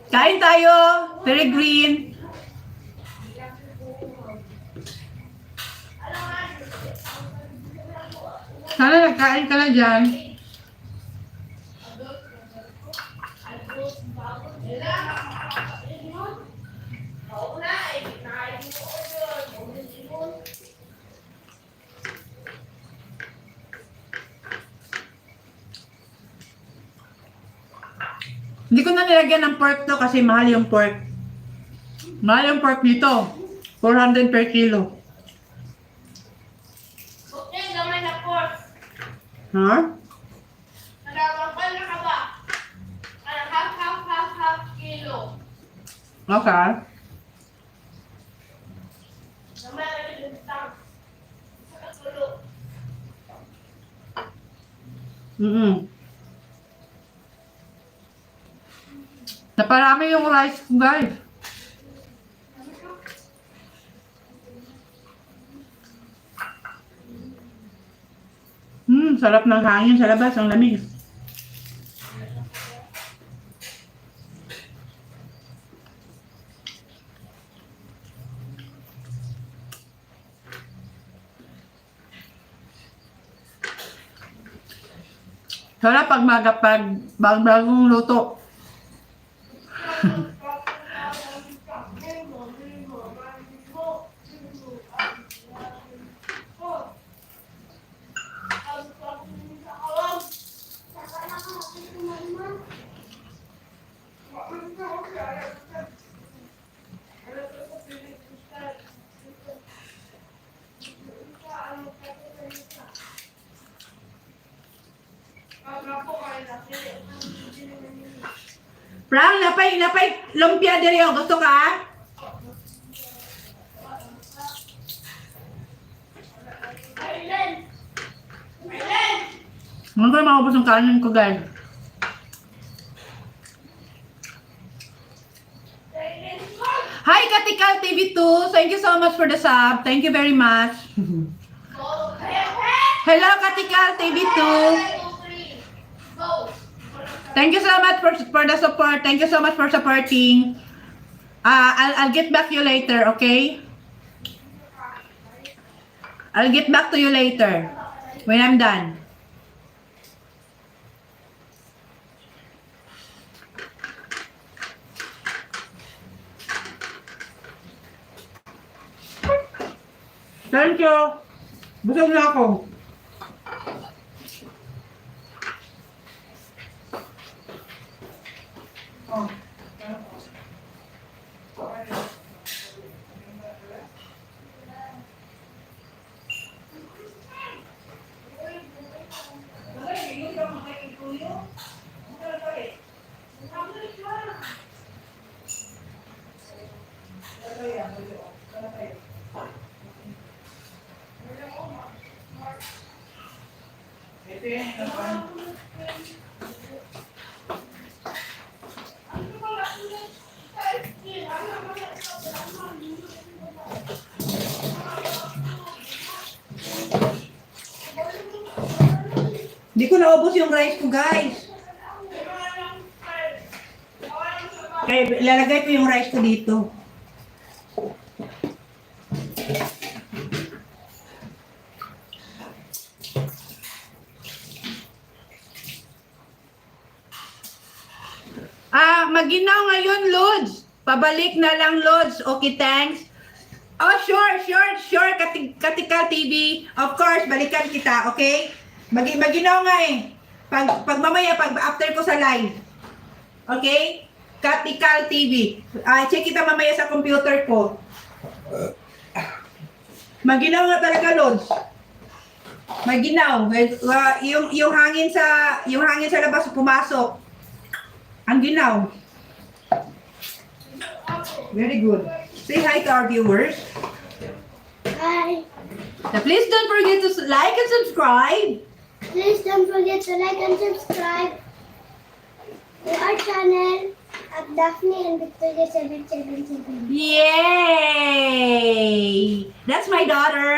Kain tayo. Very green. Sana nagkain ka na dyan. Hindi ko na nilagyan ng pork to kasi mahal yung pork. Mahal yung pork dito. 400 per kilo. Okay, gamay na pork. Ha? Nagkakapal na ka ba? Half kilo. Okay. Gamay na yung tang. Sa katulo. Naparami yung rice ko, guys. Sarap ng hangin sa labas, ang lamig. Sarap pag bagong luto. Frank, napay lumpia diri o. Gusto ka? Hindi ko na maubos ang kanin ko, guys. Hi, Katikal TV2. Thank you so much for the sub. Thank you very much. Hello, Katikal TV2. Thank you so much for the support. Thank you so much for supporting. I'll get back to you later, okay? I'll get back to you later when I'm done. Thank you. Busog na ako. Hindi ko naubos yung rice ko, guys. Kaya ilalagay ko yung rice ko dito. Maginaw ngayon, Lods. Pabalik na lang, Lods. Okay, thanks. Oh, sure. Katikal TV. Of course, balikan kita, okay? Maginaw nga eh. Pag mamaya, pag after ko sa live. Okay? Katikal TV. Check kita mamaya sa computer ko. Maginaw nga talaga, Lods. Maginaw. Yung hangin sa labas pumasok. Ang ginaw. Very good. Say hi to our viewers. Hi. Now, please don't forget to like and subscribe. Please don't forget to like and subscribe to our channel at Daphne and Victoria 777. Yay! That's my daughter.